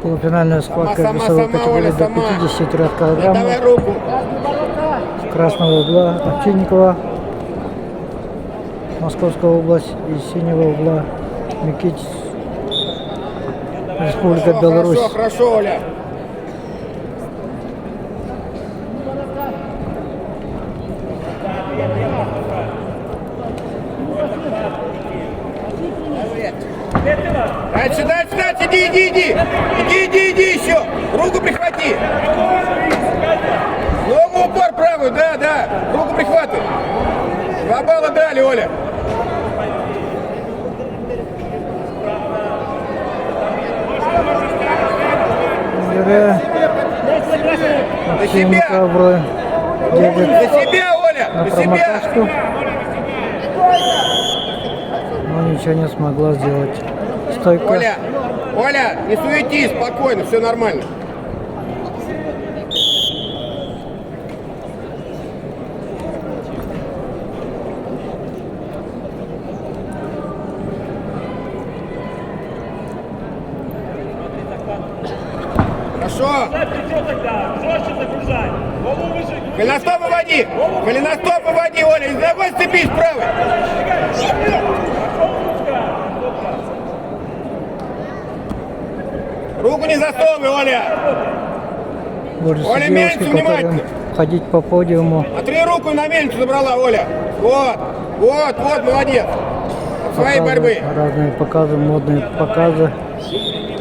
Полуфинальная схватка весовой категории до 53 Давай килограммов. руку. С красного угла Овчинникова, Московская область, и синего угла Микитис, Республика Беларусь. Хорошо, Оля. Дальше, иди еще. Руку прихвати. Ногу упор правую, да. Руку прихватывай. 2 балла дали, Оля. Овчинникова едет За себя, Оля, на за себя. промокашку, но ничего не смогла сделать. Стойка. Оля, не суетись, спокойно, все нормально. Хорошо. Голеностоп выводи, Оля, из ногой сцепись правой. Руку не засовывай, Оля. Борются Оля, девушки, мельницу которые внимательно. ходить по подиуму. Отри руку, на мельницу забрала, Оля. Вот, молодец. От своей борьбы. Разные показы, модные показы.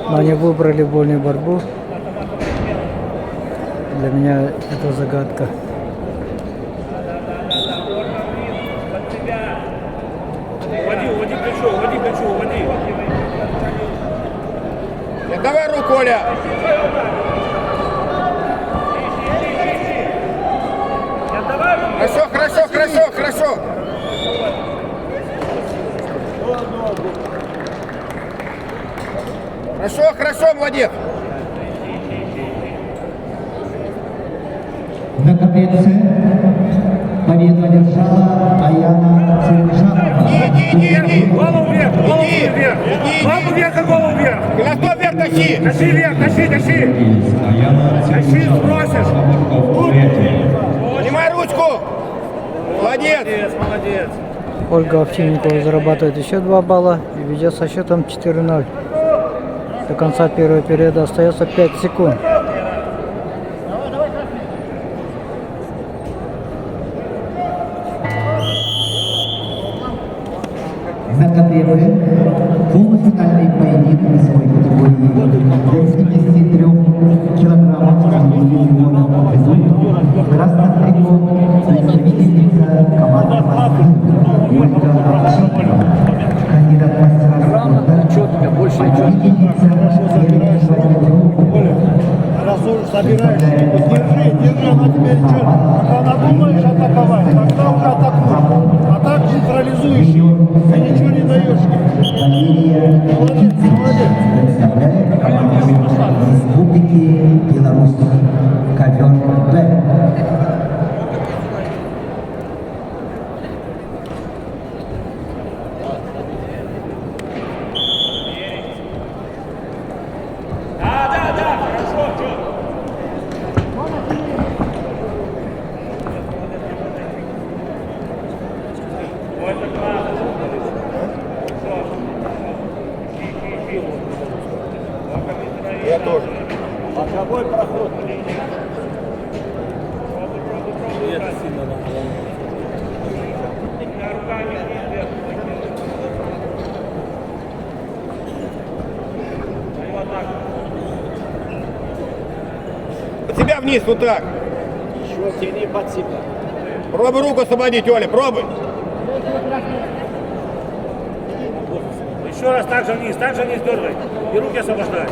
Но они выбрали вольную борьбу. Для меня это загадка. Уводи плечо. Давай руку, Оля. Хорошо. Хорошо, молодец. На капельце победу одержала Аяна Цельшанова. Иди. Голову вверх. Голову вверх. Голеностоп вверх тащи. Тащи. Тащи, сбросишь. Поднимай ручку. Молодец. Ольга Овчинникова зарабатывает еще 2 балла и ведет со счетом 4-0. До конца первого периода остается 5 секунд. На капельце полуфинальный поединок весовой категории до 73 килограммов в красном трико представительница команды Ольга Овчинникова, кандидат в мастера спорта, победительница Раз уже собираешься, держи, она теперь что? Пока надумаешь атаковать, тогда уже атакуй. А так нейтрализуешь ее, ты ничего не даешь. Молодец. представляет команду Республики Беларусь. Ковер Б. Я тоже. Боковой проход. Под себя вниз, вот так. Еще тяни под себя. Пробуй руку освободить, Оля, пробуй. Еще раз так же вниз дергай. И руки освобождай.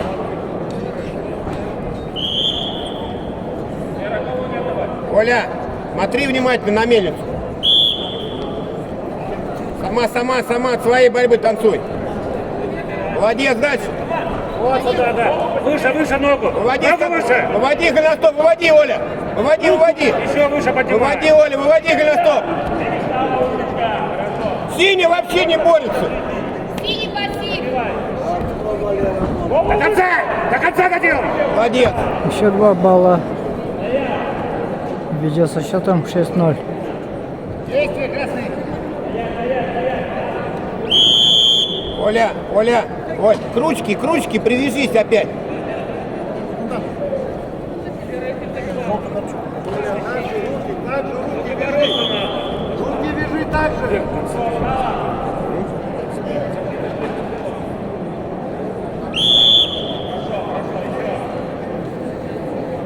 Оля, смотри внимательно на мельницу. Сама от своей борьбы танцуй. Молодец, дальше. Вот сюда. Выше ногу. Ногу выше. Выводи голеностоп, выводи, Оля. Выводи. Еще выше поднимай. Выводи, Оля, выводи голеностоп. Синий вообще не борется. Синий пассив. До конца! конца дадим! Молодец. Еще 2 балла. Ведет со счетом 6-0. Действие, красный! Оля, Оля, Оль, к ручке, привяжись опять. Руки вяжи так же.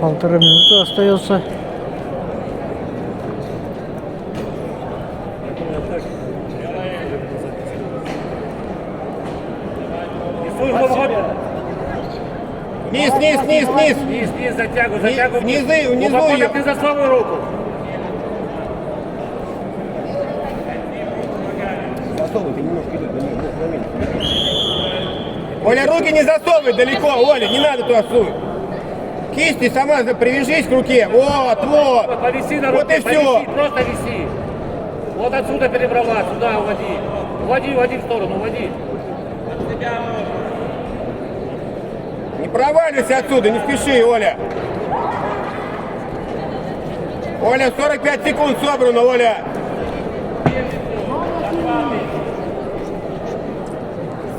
Полтора минуты остается. Вниз. Вниз, затягивай. Внизу ее. Пока ты засовывай руку. Оля, руки не засовывай далеко, Оля, не надо туда сунуть. Кисти сама привяжись к руке. Вот. Повиси на Вот руке, и все. повиси, просто виси. Вот отсюда перебрала, сюда уводи. Уводи в сторону, уводи. Не проваливайся отсюда, не спеши, Оля. Оля, 45 секунд собрано, Оля.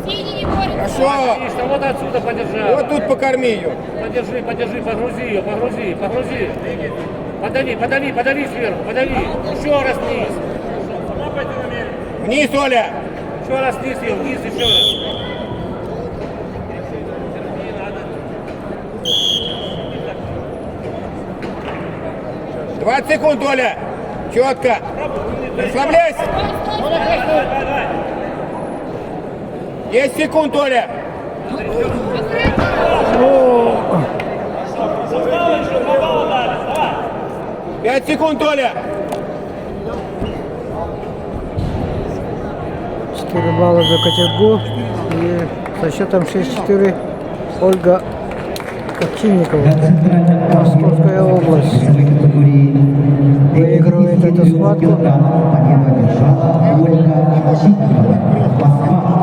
Синий не борется. Хорошо. Отлично, вот отсюда подержал. Вот тут покорми ее. Подержи, погрузи ее, погрузи. Подали сверху, подали. Еще раз вниз. Вниз, Оля. Еще раз вниз ее, вниз еще раз. «20 секунд, Оля. Четко. Расслабляйся. 10 секунд, Оля. О, 5 секунд, Оля. 4 балла за категорию. И со счетом 6-4 Ольга Овчинникова. Московская область. Выигрывает эту схватку. Победу одержала Ольга Овчинникова. Москва.